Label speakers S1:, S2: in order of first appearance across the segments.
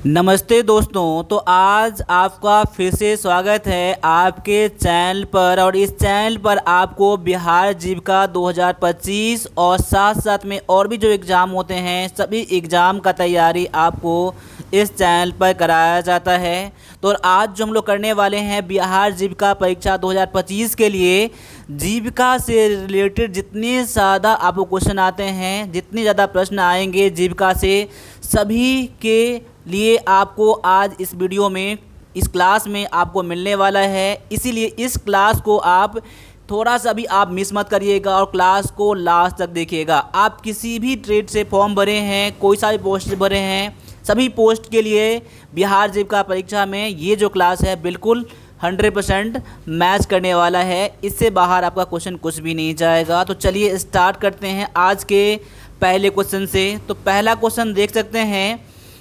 S1: नमस्ते दोस्तों। तो आज आपका फिर से स्वागत है आपके चैनल पर। और इस चैनल पर आपको बिहार जीविका 2025 और साथ साथ में और भी जो एग्ज़ाम होते हैं सभी एग्ज़ाम का तैयारी आपको इस चैनल पर कराया जाता है। तो आज जो हम लोग करने वाले हैं बिहार जीविका परीक्षा 2025 के लिए जीविका से रिलेटेड जितने ज़्यादा आपको क्वेश्चन आते हैं, जितने ज़्यादा प्रश्न आएंगे जीविका से, सभी के लिए आपको आज इस वीडियो में इस क्लास में आपको मिलने वाला है। इसीलिए इस क्लास को आप थोड़ा सा भी आप मिस मत करिएगा और क्लास को लास्ट तक देखिएगा। आप किसी भी ट्रेड से फॉर्म भरे हैं, कोई सा भी पोस्ट भरे हैं, सभी पोस्ट के लिए बिहार जीविका परीक्षा में ये जो क्लास है बिल्कुल 100% मैच करने वाला है। इससे बाहर आपका क्वेश्चन कुछ भी नहीं जाएगा। तो चलिए स्टार्ट करते हैं आज के पहले क्वेश्चन से। तो पहला क्वेश्चन देख सकते हैं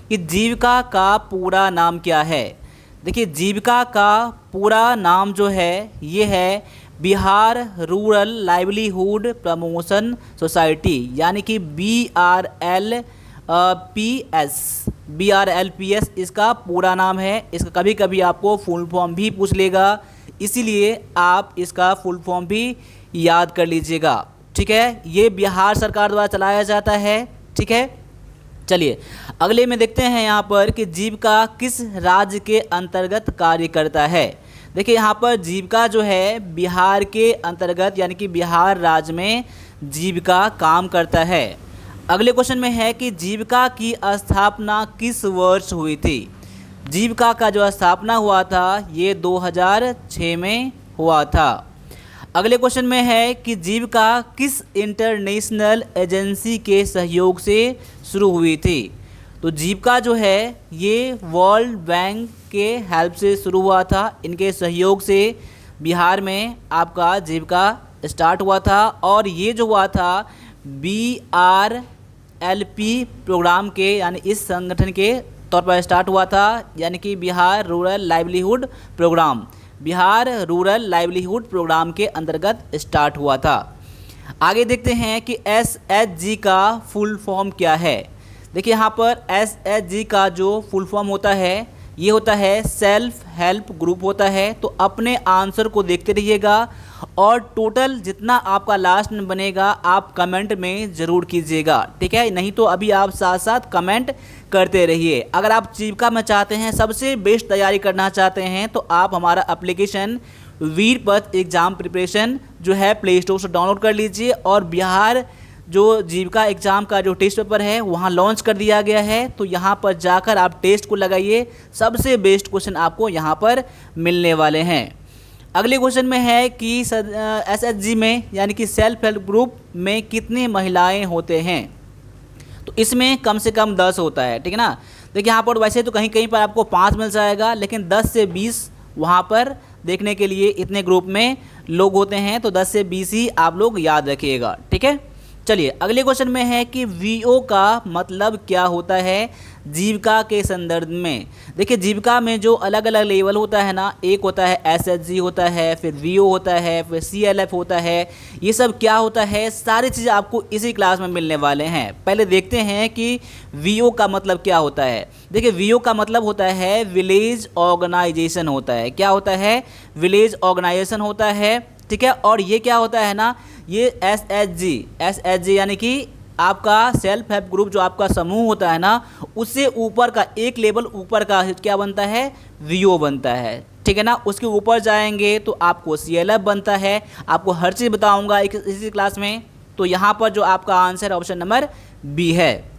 S1: कि जीविका का पूरा नाम क्या है। देखिए, जीविका का पूरा नाम जो है ये है Bihar rural livelihood promotion society, यानी कि BRLPS इसका पूरा नाम है। इसका कभी कभी आपको फुल फॉर्म भी पूछ लेगा, इसीलिए आप इसका फुल फॉर्म भी याद कर लीजिएगा। ठीक है, ये बिहार सरकार द्वारा चलाया जाता है। ठीक है, चलिए अगले में देखते हैं यहाँ पर कि जीविका किस राज्य के अंतर्गत कार्य करता है। देखिए, यहाँ पर जीविका जो है बिहार के अंतर्गत यानी कि बिहार राज्य में जीविका काम करता है। अगले क्वेश्चन में है कि जीविका की स्थापना किस वर्ष हुई थी। जीविका का जो स्थापना हुआ था ये 2006 में हुआ था। अगले क्वेश्चन में है कि जीविका किस इंटरनेशनल एजेंसी के सहयोग से शुरू हुई थी। तो जीविका जो है ये वर्ल्ड बैंक के हेल्प से शुरू हुआ था। इनके सहयोग से बिहार में आपका जीविका स्टार्ट हुआ था। और ये जो हुआ था BRLP प्रोग्राम के यानी इस संगठन के तौर पर स्टार्ट हुआ था, यानी कि Bihar rural livelihood programme, Bihar rural livelihood programme के अंतर्गत स्टार्ट हुआ था। आगे देखते हैं कि SHG का फुल फॉर्म क्या है। देखिए, यहाँ पर SHG का जो फुल फॉर्म होता है ये होता है सेल्फ हेल्प ग्रुप होता है। तो अपने आंसर को देखते रहिएगा और टोटल जितना आपका लास्ट में बनेगा आप कमेंट में ज़रूर कीजिएगा। ठीक है, नहीं तो अभी आप साथ साथ कमेंट करते रहिए। अगर आप जीविका में चाहते हैं सबसे बेस्ट तैयारी करना चाहते हैं तो आप हमारा एप्लीकेशन वीरपथ एग्ज़ाम प्रिपरेशन जो है प्ले स्टोर से डाउनलोड कर लीजिए। और बिहार जो जीविका एग्ज़ाम का जो टेस्ट पेपर है वहाँ लॉन्च कर दिया गया है। तो यहाँ पर जाकर आप टेस्ट को लगाइए, सबसे बेस्ट क्वेश्चन आपको यहाँ पर मिलने वाले हैं। अगले क्वेश्चन में है कि SHG में यानी कि सेल्फ हेल्प ग्रुप में कितनी महिलाएं होते हैं। तो इसमें कम से कम 10 होता है। ठीक है ना। देखिए, यहाँ पर वैसे तो कहीं कहीं पर आपको 5 मिल जाएगा, लेकिन 10 से 20 वहाँ पर देखने के लिए इतने ग्रुप में लोग होते हैं। तो 10 से 20 ही आप लोग याद रखिएगा। ठीक है, चलिए अगले क्वेश्चन में है कि VO का मतलब क्या होता है जीविका के संदर्भ में। देखिए, जीविका में जो अलग अलग लेवल होता है ना, एक होता है SHG होता है, फिर VO होता है, फिर CLF होता है। ये सब क्या होता है, सारी चीज़ें आपको इसी क्लास में मिलने वाले हैं। पहले देखते हैं कि VO का मतलब क्या होता है। देखिए, VO का मतलब होता है विलेज ऑर्गेनाइजेशन होता है। क्या होता है, विलेज ऑर्गेनाइजेशन होता है। ठीक है, और ये क्या होता है ना, ये SHG यानी कि आपका सेल्फ हेल्प ग्रुप जो आपका समूह होता है ना, उससे ऊपर का एक लेवल ऊपर का क्या बनता है, VO बनता है। ठीक है ना। उसके ऊपर जाएंगे तो आपको CLF बनता है। आपको हर चीज़ बताऊंगा इसी क्लास में। तो यहाँ पर जो आपका आंसर ऑप्शन नंबर B है।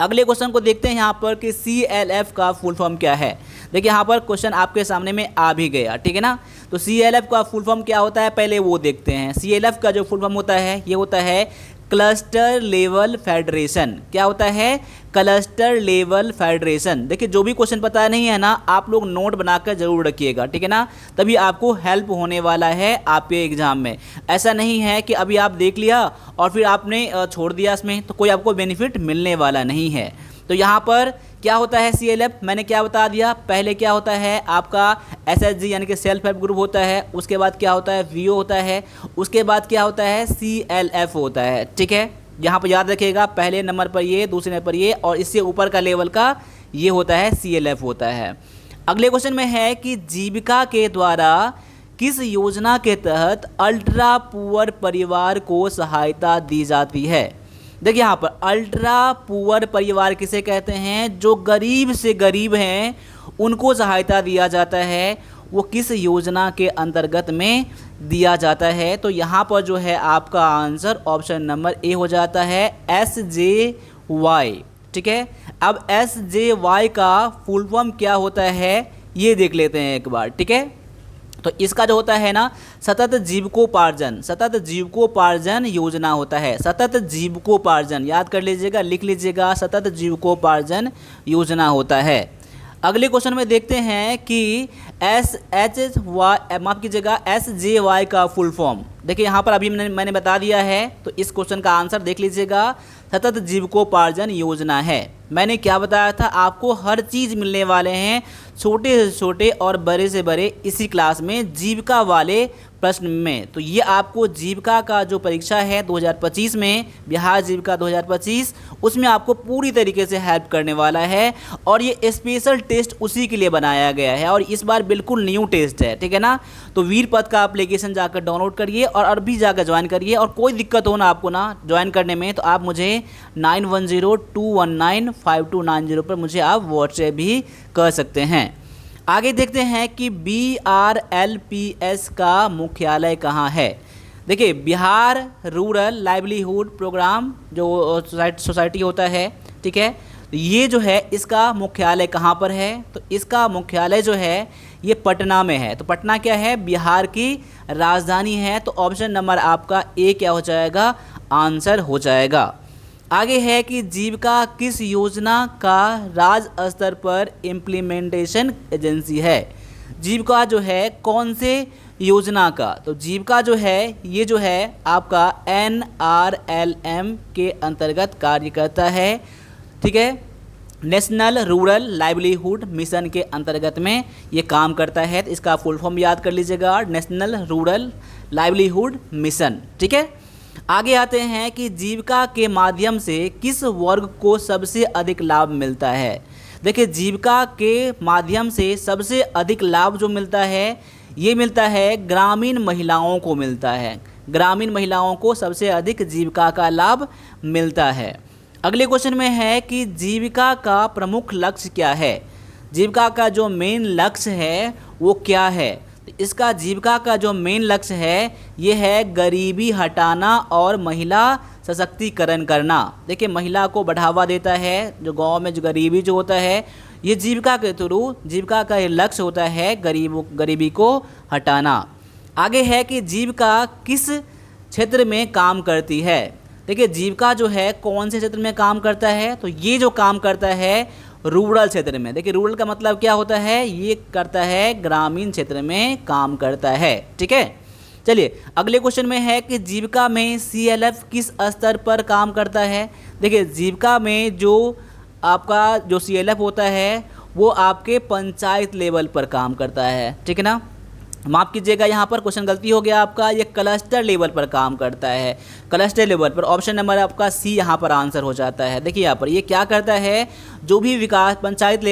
S1: अगले क्वेश्चन को देखते हैं यहाँ पर कि CLF का फुल फॉर्म क्या है। देखिए, यहाँ पर क्वेश्चन आपके सामने में आ भी गया। ठीक है ना। तो CLF का फुल फॉर्म क्या होता है पहले वो देखते हैं। CLF का जो फुल फॉर्म होता है ये होता है क्लस्टर लेवल फेडरेशन। क्या होता है, क्लस्टर लेवल फेडरेशन। देखिए, जो भी क्वेश्चन पता नहीं है ना आप लोग नोट बनाकर जरूर रखिएगा। ठीक है ना, तभी आपको हेल्प होने वाला है आपके एग्जाम में। ऐसा नहीं है कि अभी आप देख लिया और फिर आपने छोड़ दिया इसमें, तो कोई आपको बेनिफिट मिलने वाला नहीं है। तो यहाँ पर क्या होता है CLF, मैंने क्या बता दिया। पहले क्या होता है आपका SHG यानी कि सेल्फ हेल्प ग्रुप होता है, उसके बाद क्या होता है VO होता है, उसके बाद क्या होता है CLF होता है। ठीक है, यहाँ पर याद रखिएगा, पहले नंबर पर ये, दूसरे नंबर पर ये, और इससे ऊपर का लेवल का ये होता है CLF होता है। अगले क्वेश्चन में है कि जीविका के द्वारा किस योजना के तहत अल्ट्रा पुअर परिवार को सहायता दी जाती है। देखिए यहाँ पर अल्ट्रा पुअर परिवार किसे कहते हैं, जो गरीब से गरीब हैं उनको सहायता दिया जाता है, वो किस योजना के अंतर्गत में दिया जाता है। तो यहाँ पर जो है आपका आंसर ऑप्शन नंबर ए हो जाता है SJY। ठीक है, अब SJY का फुल फॉर्म क्या होता है ये देख लेते हैं एक बार। ठीक है, तो इसका जो होता है ना सतत जीविकोपार्जन, सतत जीविकोपार्जन योजना होता है। सतत जीविकोपार्जन याद कर लीजिएगा, लिख लीजिएगा, सतत जीविकोपार्जन योजना होता है। अगले क्वेश्चन में देखते हैं कि SJY का फुल फॉर्म देखिए यहाँ पर अभी मैंने बता दिया है, तो इस क्वेश्चन का आंसर देख लीजिएगा, सतत जीविकोपार्जन योजना है। मैंने क्या बताया था आपको, हर चीज़ मिलने वाले हैं, छोटे से छोटे और बड़े से बड़े इसी क्लास में जीविका वाले प्रश्न में। तो ये आपको जीविका का जो परीक्षा है 2025 में, बिहार जीविका 2025, उसमें आपको पूरी तरीके से हेल्प करने वाला है और ये स्पेशल टेस्ट उसी के लिए बनाया गया है और इस बार बिल्कुल न्यू टेस्ट है। ठीक है ना, तो वीर पथ का एप्लीकेशन जाकर डाउनलोड करिए और अभी जाकर ज्वाइन करिए। और कोई दिक्कत हो ना आपको ना ज्वाइन करने में, तो आप मुझे 9102195290 पर मुझे आप व्हाट्सएप भी कर सकते हैं। आगे देखते हैं कि BRLPS का मुख्यालय कहाँ है। देखिए बिहार रूरल लाइवलीहुड प्रोग्राम जो सोसाइटी होता है, ठीक है, तो ये जो है इसका मुख्यालय कहाँ पर है, तो इसका मुख्यालय जो है ये पटना में है। तो पटना क्या है, बिहार की राजधानी है। तो ऑप्शन नंबर आपका ए क्या हो जाएगा, आंसर हो जाएगा। आगे है कि जीविका किस योजना का राज्य स्तर पर इम्प्लीमेंटेशन एजेंसी है। जीविका जो है कौन से योजना का, तो जीविका जो है ये जो है आपका NRLM के अंतर्गत कार्य करता है। ठीक है, नेशनल रूरल लाइवलीहुड मिशन के अंतर्गत में ये काम करता है। तो इसका फुल फॉर्म याद कर लीजिएगा, नेशनल रूरल लाइवलीहुड मिशन। ठीक है, आगे आते हैं कि जीविका के माध्यम से किस वर्ग को सबसे अधिक लाभ मिलता है। देखिए जीविका के माध्यम से सबसे अधिक लाभ जो मिलता है ये मिलता है ग्रामीण महिलाओं को मिलता है। ग्रामीण महिलाओं को सबसे अधिक जीविका का लाभ मिलता है। अगले क्वेश्चन में है कि जीविका का प्रमुख लक्ष्य क्या है। जीविका का जो मेन लक्ष्य है वो क्या है। इसका जीविका का जो मेन लक्ष्य है ये है गरीबी हटाना और महिला सशक्तिकरण करना। देखिए महिला को बढ़ावा देता है, जो गांव में जो गरीबी जो होता है ये जीविका के थ्रू, जीविका का ये लक्ष्य होता है गरीबी को हटाना। आगे है कि जीविका किस क्षेत्र में काम करती है। देखिए जीविका जो है कौन से क्षेत्र में काम करता है, तो ये जो काम करता है रूरल क्षेत्र में। देखिए रूरल का मतलब क्या होता है, ये करता है ग्रामीण क्षेत्र में काम करता है। ठीक है, चलिए अगले क्वेश्चन में है कि जीविका में CLF किस स्तर पर काम करता है। देखिए जीविका में जो आपका जो CLF होता है वो आपके पंचायत लेवल पर काम करता है। ठीक है ना, माफ़ कीजिएगा यहाँ पर क्वेश्चन गलती हो गया आपका, ये क्लस्टर लेवल पर काम करता है। क्लस्टर लेवल पर ऑप्शन नंबर आपका सी यहाँ पर आंसर हो जाता है। देखिए यहाँ पर ये क्या करता है, जो भी विकास पंचायत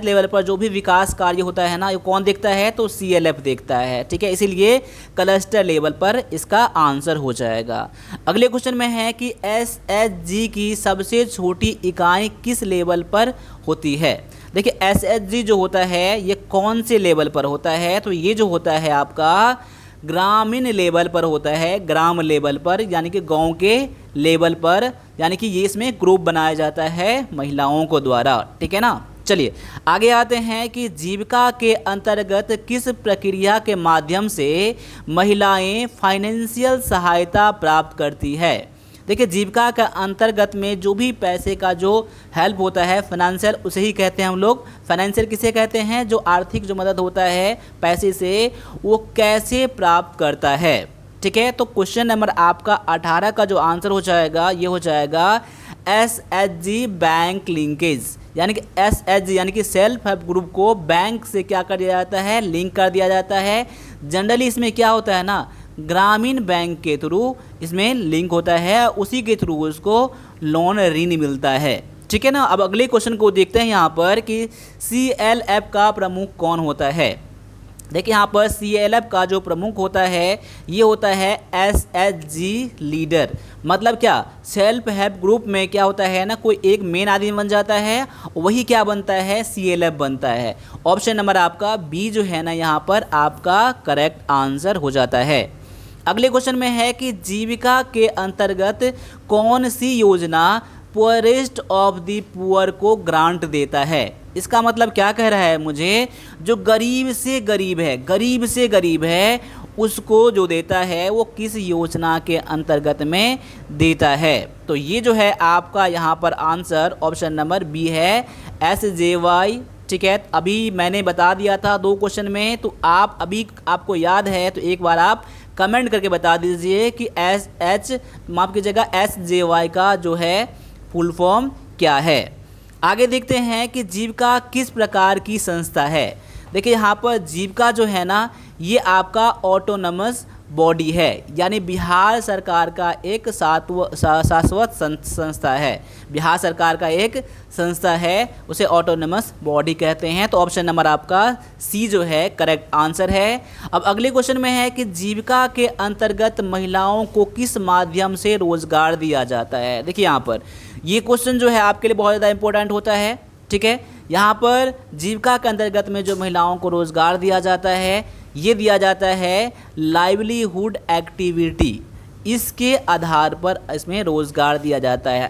S1: लेवल पर जो भी विकास कार्य होता है ना, ये कौन देखता है, तो CLF देखता है। ठीक है, इसीलिए क्लस्टर लेवल पर इसका आंसर हो जाएगा। अगले क्वेश्चन में है कि SHG की सबसे छोटी इकाई किस लेवल पर होती है। देखिए SHG जो होता है ये कौन से लेवल पर होता है, तो ये जो होता है आपका ग्रामीण लेवल पर होता है, ग्राम लेवल पर, यानी कि गांव के लेवल पर, यानी कि ये इसमें ग्रुप बनाया जाता है महिलाओं को द्वारा। ठीक है ना, चलिए आगे आते हैं कि जीविका के अंतर्गत किस प्रक्रिया के माध्यम से महिलाएं फाइनेंशियल सहायता प्राप्त करती है। देखिए जीविका के अंतर्गत में जो भी पैसे का जो हेल्प होता है फाइनेंशियल, उसे ही कहते हैं हम लोग। फाइनेंशियल किसे कहते हैं, जो आर्थिक जो मदद होता है पैसे से, वो कैसे प्राप्त करता है। ठीक है, तो क्वेश्चन नंबर आपका 18 का जो आंसर हो जाएगा ये हो जाएगा SHG बैंक लिंकेज, यानी कि SHG यानी कि सेल्फ हेल्प ग्रुप को बैंक से क्या कर दिया जाता है, लिंक कर दिया जाता है। जनरली इसमें क्या होता है ना, ग्रामीण बैंक के थ्रू इसमें लिंक होता है, उसी के थ्रू उसको लोन ऋण मिलता है। ठीक है ना। अब अगले क्वेश्चन को देखते हैं यहाँ पर कि CLF का प्रमुख कौन होता है। देखिए यहाँ पर CLF का जो प्रमुख होता है ये होता है SHG लीडर। मतलब क्या, सेल्फ हेल्प ग्रुप में क्या होता है ना, कोई एक मेन आदमी बन जाता है, वही क्या बनता है, CLF बनता है। ऑप्शन नंबर आपका बी जो है ना यहाँ पर आपका करेक्ट आंसर हो जाता है। अगले क्वेश्चन में है कि जीविका के अंतर्गत कौन सी योजना पुअरेस्ट ऑफ द पुअर को ग्रांट देता है। इसका मतलब क्या कह रहा है मुझे, जो गरीब से गरीब है उसको जो देता है वो किस योजना के अंतर्गत में देता है। तो ये जो है आपका यहाँ पर आंसर ऑप्शन नंबर बी है, SJY। ठीक है, अभी मैंने बता दिया था 2 क्वेश्चन में, तो आप अभी आपको याद है तो एक बार आप कमेंट करके बता दीजिए कि माफ कीजिएगा SJY का जो है फुल फॉर्म क्या है। आगे देखते हैं कि जीविका किस प्रकार की संस्था है। देखिए यहाँ पर जीविका जो है ना ये आपका ऑटोनमस बॉडी है, यानी बिहार सरकार का एक शाश्वत संस्था है। बिहार सरकार का एक संस्था है, उसे ऑटोनमस बॉडी कहते हैं। तो ऑप्शन नंबर आपका सी जो है करेक्ट आंसर है। अब अगले क्वेश्चन में है कि जीविका के अंतर्गत महिलाओं को किस माध्यम से रोजगार दिया जाता है। देखिए यहाँ पर ये क्वेश्चन जो है आपके लिए बहुत ज़्यादा इंपॉर्टेंट होता है। ठीक है, यहाँ पर जीविका के अंतर्गत में जो महिलाओं को रोजगार दिया जाता है ये दिया जाता है लाइवलीहुड एक्टिविटी, इसके आधार पर इसमें रोज़गार दिया जाता है।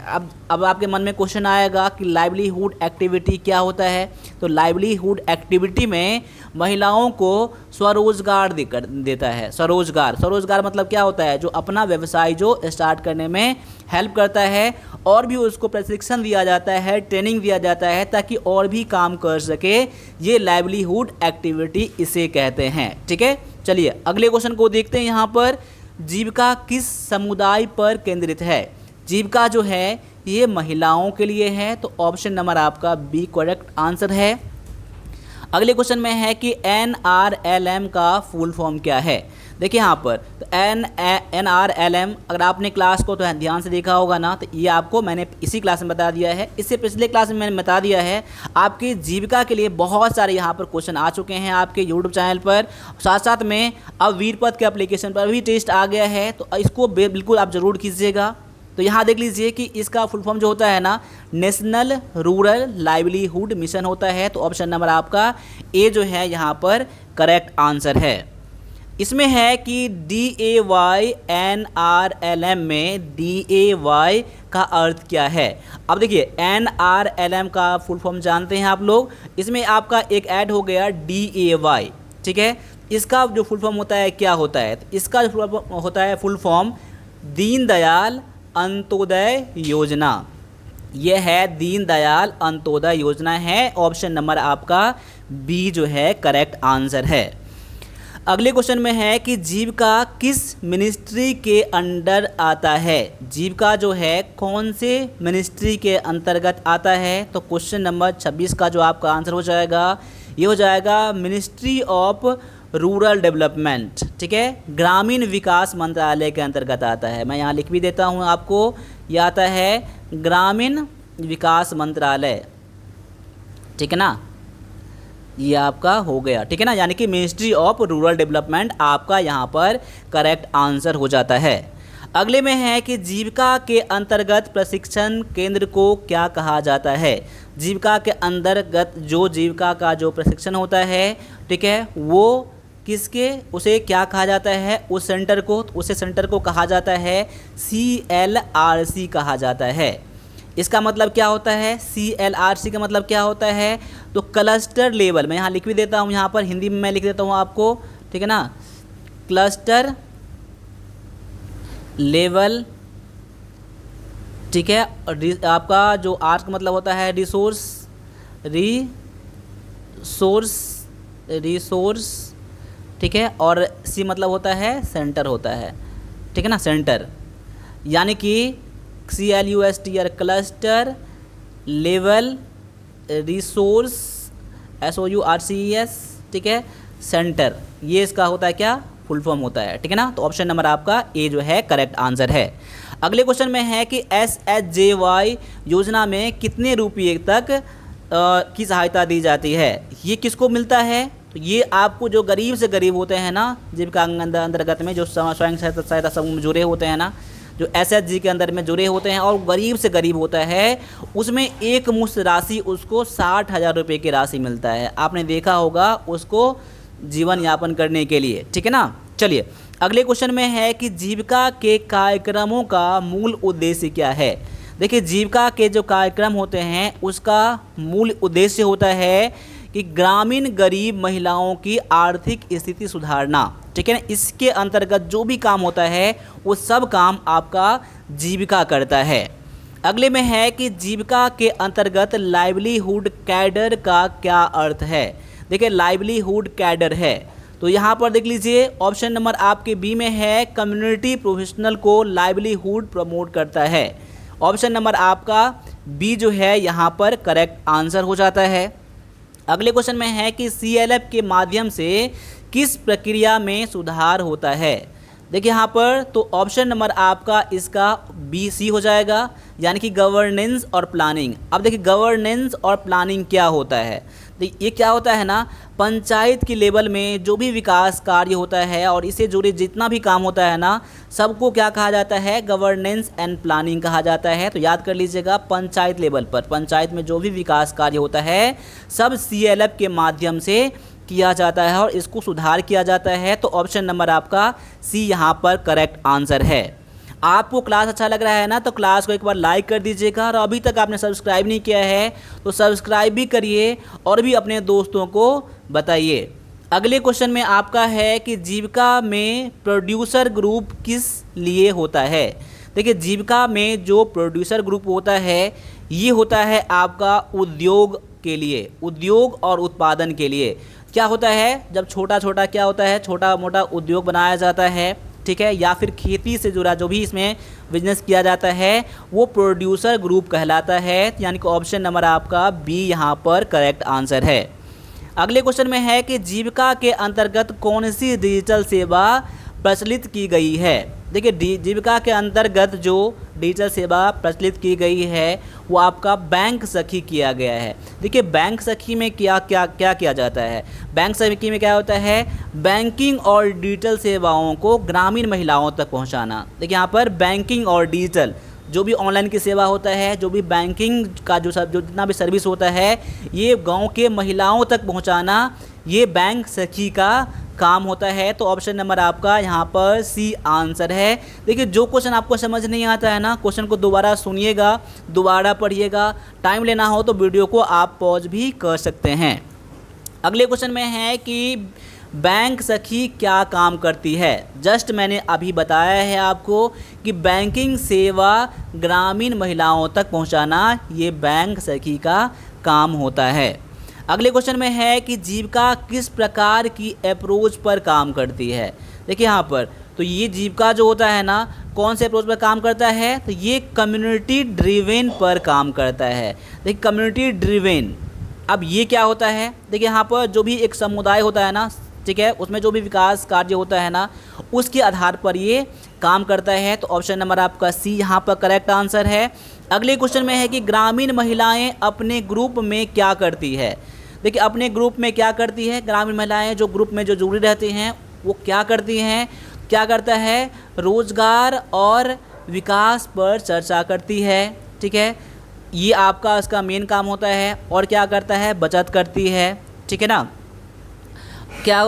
S1: अब आपके मन में क्वेश्चन आएगा कि लाइवलीहुड एक्टिविटी क्या होता है। तो लाइवलीहुड एक्टिविटी में महिलाओं को स्वरोजगार देता है। स्वरोजगार मतलब क्या होता है, जो अपना व्यवसाय जो स्टार्ट करने में हेल्प करता है, और भी उसको प्रशिक्षण दिया जाता है, ट्रेनिंग दिया जाता है ताकि और भी काम कर सके। ये लाइवलीहुड एक्टिविटी इसे कहते हैं। ठीक है, चलिए अगले क्वेश्चन को देखते हैं। यहाँ पर जीविका किस समुदाय पर केंद्रित है। जीविका जो है ये महिलाओं के लिए है, तो ऑप्शन नंबर आपका बी करेक्ट आंसर है। अगले क्वेश्चन में है कि NRLM का फुल फॉर्म क्या है। देखिए यहाँ पर तो NRLM अगर आपने क्लास को तो ध्यान से देखा होगा ना, तो ये आपको मैंने इसी क्लास में बता दिया है। इससे पिछले क्लास में मैंने बता दिया है। आपकी जीविका के लिए बहुत सारे यहाँ पर क्वेश्चन आ चुके हैं आपके यूट्यूब चैनल पर। साथ साथ में अब वीरपद के एप्लीकेशन पर भी टेस्ट आ गया है, तो इसको बिल्कुल आप ज़रूर कीजिएगा। तो यहाँ देख लीजिए कि इसका फुल फॉर्म जो होता है ना, नेशनल रूरल लाइवलीहुड मिशन होता है। तो ऑप्शन नंबर आपका ए जो है यहाँ पर करेक्ट आंसर है। इसमें है कि DAY NRLM में DAY का अर्थ क्या है। अब देखिए NRLM का फुल फॉर्म जानते हैं आप लोग, इसमें आपका एक ऐड हो गया DAY। ठीक है, इसका जो फुल फॉर्म होता है क्या होता है, तो इसका जो फुल फॉर्म होता है फुल फॉर्म दीनदयाल अंत्योदय योजना। यह है दीनदयाल अंत्योदय योजना है। ऑप्शन नंबर आपका बी जो है करेक्ट आंसर है। अगले क्वेश्चन में है कि जीविका किस मिनिस्ट्री के अंडर आता है। जीविका जो है कौन से मिनिस्ट्री के अंतर्गत आता है। तो क्वेश्चन नंबर 26 का जो आपका आंसर हो जाएगा ये हो जाएगा मिनिस्ट्री ऑफ रूरल डेवलपमेंट। ठीक है, ग्रामीण विकास मंत्रालय के अंतर्गत आता है। मैं यहाँ लिख भी देता हूँ आपको, यह आता है ग्रामीण विकास मंत्रालय। ठीक है ना, ये आपका हो गया। ठीक है ना, यानी कि मिनिस्ट्री ऑफ रूरल डेवलपमेंट आपका यहाँ पर करेक्ट आंसर हो जाता है। अगले में है कि जीविका के अंतर्गत प्रशिक्षण केंद्र को क्या कहा जाता है। जीविका के अंतर्गत जो जीविका का जो प्रशिक्षण होता है, ठीक है, वो किसके उसे क्या कहा जाता है, उस सेंटर को, उसे सेंटर को कहा जाता है CLRC कहा जाता है। इसका मतलब क्या होता है, CLRC का मतलब क्या होता है, तो क्लस्टर लेवल। मैं यहाँ लिख भी देता हूँ, यहाँ पर हिंदी में मैं लिख देता हूँ आपको। ठीक है ना, क्लस्टर लेवल। ठीक है, आपका जो आर का मतलब होता है रिसोर्स। ठीक है, और सी मतलब होता है सेंटर होता है। ठीक है ना, सेंटर, यानी कि CLUSTR cluster level resource SOURCES। ठीक है, सेंटर, ये इसका होता है क्या, फुल फॉर्म होता है। ठीक है ना, तो ऑप्शन नंबर आपका ए जो है करेक्ट आंसर है। अगले क्वेश्चन में है कि SHJY योजना में कितने रुपये तक की सहायता दी जाती है। ये किसको मिलता है? तो ये आपको जो गरीब से गरीब होते हैं ना, जीविका अंतर्गत में जो स्वयं सहायता समूह में जुड़े होते हैं ना, जो SHG के अंदर में जुड़े होते हैं और गरीब से गरीब होता है, उसमें एक मुश्त राशि उसको 60,000 रुपये की राशि मिलता है। आपने देखा होगा उसको जीवन यापन करने के लिए, ठीक है ना। चलिए अगले क्वेश्चन में है कि जीविका के कार्यक्रमों का मूल उद्देश्य क्या है। देखिए जीविका के जो कार्यक्रम होते हैं उसका मूल उद्देश्य होता है कि ग्रामीण गरीब महिलाओं की आर्थिक स्थिति सुधारना, ठीक है ना। इसके अंतर्गत जो भी काम होता है वो सब काम आपका जीविका करता है। अगले में है कि जीविका के अंतर्गत लाइवलीहुड कैडर का क्या अर्थ है। देखिए लाइवलीहुड कैडर है तो यहाँ पर देख लीजिए ऑप्शन नंबर आपके बी में है कम्युनिटी प्रोफेशनल को लाइवलीहुड प्रमोट करता है। ऑप्शन नंबर आपका बी जो है यहाँ पर करेक्ट आंसर हो जाता है। अगले क्वेश्चन में है कि CLF के माध्यम से किस प्रक्रिया में सुधार होता है। देखिए यहाँ पर तो ऑप्शन नंबर आपका इसका BC हो जाएगा, यानी कि गवर्नेंस और प्लानिंग। अब देखिए गवर्नेंस और प्लानिंग क्या होता है। तो ये क्या होता है ना, पंचायत की लेवल में जो भी विकास कार्य होता है और इससे जुड़े जितना भी काम होता है ना, सबको क्या कहा जाता है, गवर्नेंस एंड प्लानिंग कहा जाता है। तो याद कर लीजिएगा पंचायत लेवल पर, पंचायत में जो भी विकास कार्य होता है सब CLF के माध्यम से किया जाता है और इसको सुधार किया जाता है। तो ऑप्शन नंबर आपका सी यहाँ पर करेक्ट आंसर है। आपको क्लास अच्छा लग रहा है ना, तो क्लास को एक बार लाइक कर दीजिएगा और अभी तक आपने सब्सक्राइब नहीं किया है तो सब्सक्राइब भी करिए और भी अपने दोस्तों को बताइए। अगले क्वेश्चन में आपका है कि जीविका में प्रोड्यूसर ग्रुप किस लिए होता है। देखिए जीविका में जो प्रोड्यूसर ग्रुप होता है ये होता है आपका उद्योग के लिए, उद्योग और उत्पादन के लिए। क्या होता है, जब छोटा छोटा क्या होता है, छोटा मोटा उद्योग बनाया जाता है, ठीक है, या फिर खेती से जुड़ा जो भी इसमें बिजनेस किया जाता है वो प्रोड्यूसर ग्रुप कहलाता है। यानी कि ऑप्शन नंबर आपका बी यहाँ पर करेक्ट आंसर है। अगले क्वेश्चन में है कि जीविका के अंतर्गत कौन सी डिजिटल सेवा प्रचलित की गई है। देखिए जीविका के अंतर्गत जो डिजिटल सेवा प्रचलित की गई है वो आपका बैंक सखी किया गया है। देखिए बैंक सखी में क्या किया जाता है। बैंक सखी में क्या होता है, बैंकिंग और डिजिटल सेवाओं को ग्रामीण महिलाओं तक पहुंचाना। देखिए यहाँ पर बैंकिंग और डिजिटल जो भी ऑनलाइन की सेवा होता है, जो भी बैंकिंग का जो जितना भी सर्विस होता है ये गाँव के महिलाओं तक पहुँचाना, ये बैंक सखी का काम होता है। तो ऑप्शन नंबर आपका यहाँ पर सी आंसर है। देखिए जो क्वेश्चन आपको समझ नहीं आता है ना, क्वेश्चन को दोबारा सुनिएगा, दोबारा पढ़िएगा, टाइम लेना हो तो वीडियो को आप पॉज भी कर सकते हैं। अगले क्वेश्चन में है कि बैंक सखी क्या काम करती है। जस्ट मैंने अभी बताया है आपको कि बैंकिंग सेवा ग्रामीण महिलाओं तक पहुँचाना ये बैंक सखी का काम होता है। अगले क्वेश्चन में है कि जीविका किस प्रकार की अप्रोच पर काम करती है। देखिए यहाँ पर तो ये जीविका जो होता है ना कौन से अप्रोच पर काम करता है, तो ये कम्युनिटी ड्रिवेन पर काम करता है। देखिए कम्युनिटी ड्रिवेन, अब ये क्या होता है, देखिए यहाँ पर जो भी एक समुदाय होता है ना, ठीक है, उसमें जो भी विकास कार्य होता है ना उसके आधार पर ये काम करता है। तो ऑप्शन नंबर आपका सी यहाँ पर करेक्ट आंसर है। अगले क्वेश्चन में है कि ग्रामीण महिलाएं अपने ग्रुप में क्या करती है। देखिए अपने ग्रुप में क्या करती है, ग्रामीण महिलाएं जो ग्रुप में जो जुड़ी रहती हैं वो क्या करती हैं, क्या करता है, रोजगार और विकास पर चर्चा करती है, ठीक है, ये आपका इसका मेन काम होता है। और क्या करता है, बचत करती है, ठीक है ना। क्या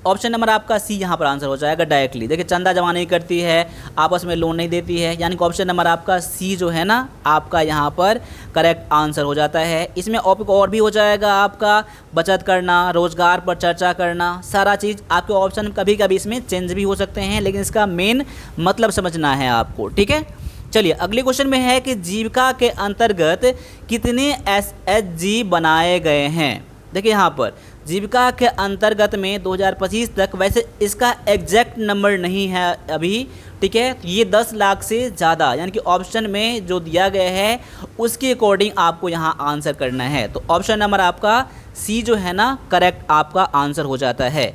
S1: ऑप्शन नंबर आपका सी यहाँ पर आंसर हो जाएगा डायरेक्टली। देखिए चंदा जमा नहीं करती है, आपस में लोन नहीं देती है, यानी कि ऑप्शन नंबर आपका सी जो है ना आपका यहाँ पर करेक्ट आंसर हो जाता है। इसमें और भी हो जाएगा आपका बचत करना, रोजगार पर चर्चा करना, सारा चीज़ आपके ऑप्शन कभी कभी इसमें चेंज भी हो सकते हैं, लेकिन इसका मेन मतलब समझना है आपको, ठीक है। चलिए अगले क्वेश्चन में है कि जीविका के अंतर्गत कितने SHG बनाए गए हैं। देखिए यहाँ पर जीविका के अंतर्गत में 2025 तक, वैसे इसका एग्जैक्ट नंबर नहीं है अभी, ठीक है, ये 10 लाख से ज़्यादा, यानी कि ऑप्शन में जो दिया गया है उसके अकॉर्डिंग आपको यहाँ आंसर करना है। तो ऑप्शन नंबर आपका सी जो है ना करेक्ट आपका आंसर हो जाता है।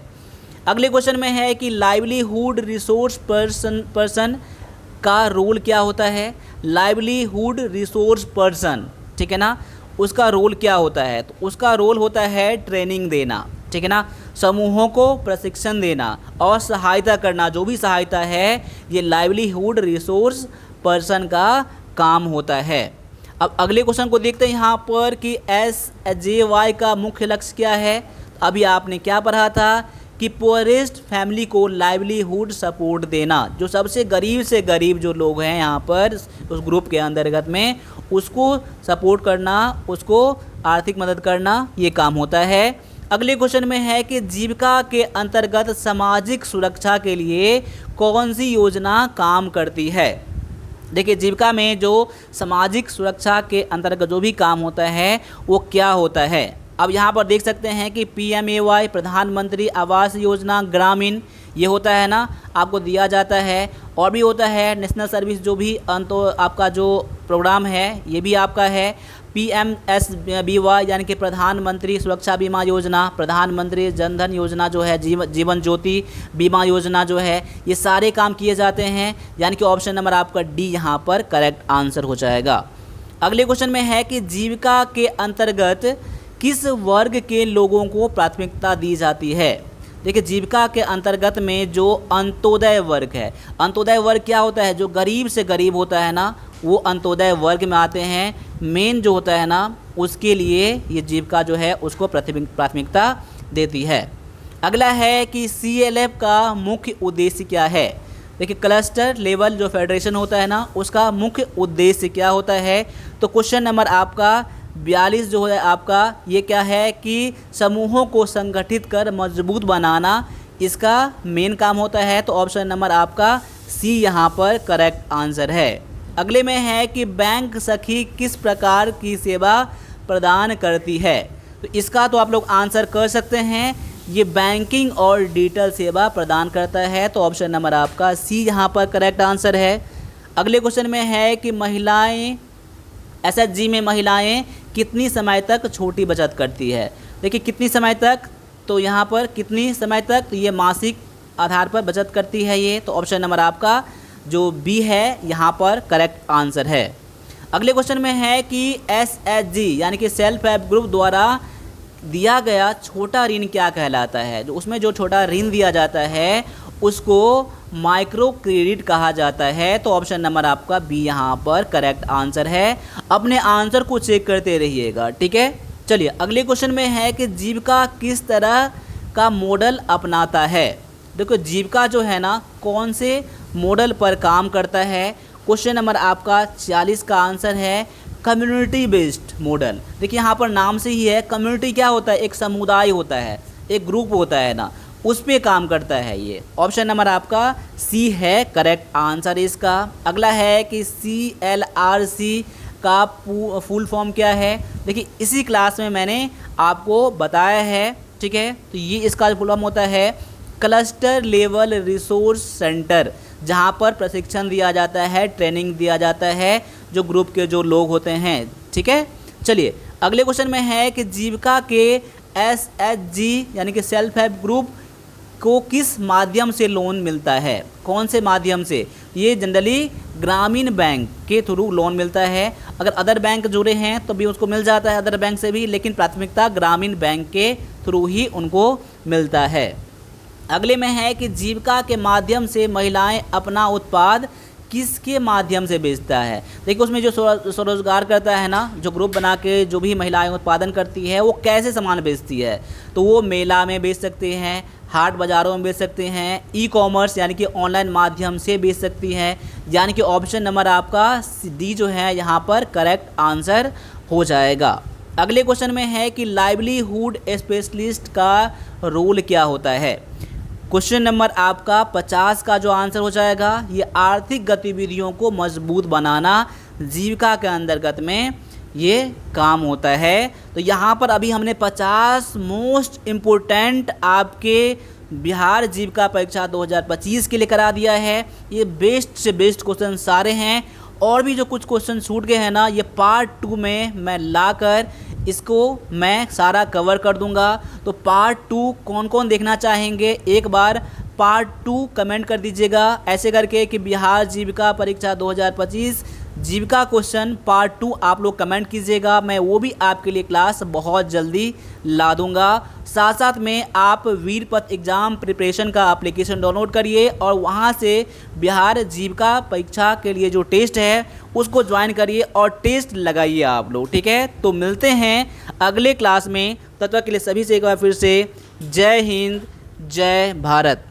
S1: अगले क्वेश्चन में है कि लाइवलीहुड रिसोर्स पर्सन का रोल क्या होता है? लाइवलीहुड रिसोर्स पर्सन, ठीक है ना, उसका रोल क्या होता है? तो उसका रोल होता है ट्रेनिंग देना, ठीक है ना, समूहों को प्रशिक्षण देना और सहायता करना। जो भी सहायता है ये लाइवलीहुड रिसोर्स पर्सन का काम होता है। अब अगले क्वेश्चन को देखते हैं यहाँ पर कि SJY का मुख्य लक्ष्य क्या है। अभी आपने क्या पढ़ा था कि पुअरेस्ट फैमिली को लाइवलीहुड सपोर्ट देना, जो सबसे गरीब से गरीब जो लोग हैं यहाँ पर उस ग्रुप के अंतर्गत में, उसको सपोर्ट करना, उसको आर्थिक मदद करना, ये काम होता है। अगले क्वेश्चन में है कि जीविका के अंतर्गत सामाजिक सुरक्षा के लिए कौन सी योजना काम करती है। देखिए, जीविका में जो सामाजिक सुरक्षा के अंतर्गत जो भी काम होता है वो क्या होता है। अब यहाँ पर देख सकते हैं कि PMAY प्रधानमंत्री आवास योजना ग्रामीण, ये होता है ना, आपको दिया जाता है। और भी होता है नेशनल सर्विस, जो भी आपका जो प्रोग्राम है ये भी आपका है। PMSBY यानी कि प्रधानमंत्री सुरक्षा बीमा योजना, प्रधानमंत्री जन धन योजना जो है, जीवन ज्योति बीमा योजना जो है, ये सारे काम किए जाते हैं। यानी कि ऑप्शन नंबर आपका डी यहाँ पर करेक्ट आंसर हो जाएगा। अगले क्वेश्चन में है कि जीविका के अंतर्गत किस वर्ग के लोगों को प्राथमिकता दी जाती है। देखिए, जीविका के अंतर्गत में जो अंत्योदय वर्ग है, अंत्योदय वर्ग क्या होता है? जो गरीब से गरीब होता है ना, वो अंत्योदय वर्ग में आते हैं। मेन जो होता है ना, उसके लिए ये जीविका जो है उसको प्राथमिकता देती है। अगला है कि CLF का मुख्य उद्देश्य क्या है। देखिए, क्लस्टर लेवल जो फेडरेशन होता है ना, उसका मुख्य उद्देश्य क्या होता है। तो क्वेश्चन नंबर आपका 42 जो है आपका, ये क्या है कि समूहों को संगठित कर मजबूत बनाना, इसका मेन काम होता है। तो ऑप्शन नंबर आपका सी यहाँ पर करेक्ट आंसर है। अगले में है कि बैंक सखी किस प्रकार की सेवा प्रदान करती है। तो इसका तो आप लोग आंसर कर सकते हैं, ये बैंकिंग और डिजिटल सेवा प्रदान करता है। तो ऑप्शन नंबर आपका सी यहाँ पर करेक्ट आंसर है। अगले क्वेश्चन में है कि महिलाएं SHG में महिलाएं कितनी समय तक छोटी बचत करती है। देखिए, कितनी समय तक, तो यहाँ पर कितनी समय तक, तो ये मासिक आधार पर बचत करती है ये। तो ऑप्शन नंबर आपका जो बी है यहाँ पर करेक्ट आंसर है। अगले क्वेश्चन में है कि SHG यानी कि सेल्फ हेल्प ग्रुप द्वारा दिया गया छोटा ऋण क्या कहलाता है। जो उसमें जो छोटा ऋण दिया जाता है उसको माइक्रो क्रेडिट कहा जाता है। तो ऑप्शन नंबर आपका बी यहाँ पर करेक्ट आंसर है। अपने आंसर को चेक करते रहिएगा, ठीक है। चलिए, अगले क्वेश्चन में है कि जीविका किस तरह का मॉडल अपनाता है। देखो, जीविका जो है ना, कौन से मॉडल पर काम करता है। क्वेश्चन नंबर आपका 40 का आंसर है कम्युनिटी बेस्ड मॉडल। देखिए, यहाँ पर नाम से ही है, कम्युनिटी क्या होता है, एक समुदाय होता है, एक ग्रुप होता है ना, उस पे काम करता है ये। ऑप्शन नंबर आपका सी है करेक्ट आंसर इसका। अगला है कि CLRC का फुल फॉर्म क्या है। देखिए, इसी क्लास में मैंने आपको बताया है, ठीक है। तो ये इसका फुल फॉर्म होता है क्लस्टर लेवल रिसोर्स सेंटर, जहाँ पर प्रशिक्षण दिया जाता है, ट्रेनिंग दिया जाता है जो ग्रुप के जो लोग होते हैं, ठीक है। चलिए, अगले क्वेश्चन में है कि जीविका के SHG यानी कि सेल्फ हेल्प ग्रुप को किस माध्यम से लोन मिलता है। कौन से माध्यम से? ये जनरली ग्रामीण बैंक के थ्रू लोन मिलता है। अगर अदर बैंक जुड़े हैं तो भी उसको मिल जाता है, अदर बैंक से भी, लेकिन प्राथमिकता ग्रामीण बैंक के थ्रू ही उनको मिलता है। अगले में है कि जीविका के माध्यम से महिलाएं अपना उत्पाद किसके माध्यम से बेचता है। देखिए, उसमें जो स्वरोजगार करता है ना, जो ग्रुप बना के जो भी महिलाएं उत्पादन करती है, वो कैसे सामान बेचती है। तो वो मेला में बेच सकते हैं, हाट बाज़ारों में बेच सकते हैं, ई-कॉमर्स यानी कि ऑनलाइन माध्यम से बेच सकती हैं। यानी कि ऑप्शन नंबर आपका डी जो है यहाँ पर करेक्ट आंसर हो जाएगा। अगले क्वेश्चन में है कि लाइवलीहुड स्पेशलिस्ट का रोल क्या होता है। क्वेश्चन नंबर आपका 50 का जो आंसर हो जाएगा, ये आर्थिक गतिविधियों को मजबूत बनाना जीविका के अंतर्गत में ये काम होता है। तो यहाँ पर अभी हमने 50 मोस्ट इम्पोर्टेंट आपके बिहार जीविका परीक्षा 2025 के लिए करा दिया है। ये बेस्ट से बेस्ट क्वेश्चन सारे हैं, और भी जो कुछ क्वेश्चन छूट गए हैं ना, ये पार्ट 2 में मैं लाकर इसको मैं सारा कवर कर दूंगा। तो पार्ट 2 कौन कौन देखना चाहेंगे, एक बार पार्ट 2 कमेंट कर दीजिएगा ऐसे करके कि बिहार जीविका परीक्षा 2025 जीविका क्वेश्चन पार्ट 2 आप लोग कमेंट कीजिएगा। मैं वो भी आपके लिए क्लास बहुत जल्दी ला दूंगा। साथ साथ में आप वीरपत्र एग्ज़ाम प्रिपरेशन का एप्लीकेशन डाउनलोड करिए और वहाँ से बिहार जीविका परीक्षा के लिए जो टेस्ट है उसको ज्वाइन करिए और टेस्ट लगाइए आप लोग, ठीक है। तो मिलते हैं अगले क्लास में, तब तक के लिए सभी से एक बार फिर से जय हिंद जय भारत।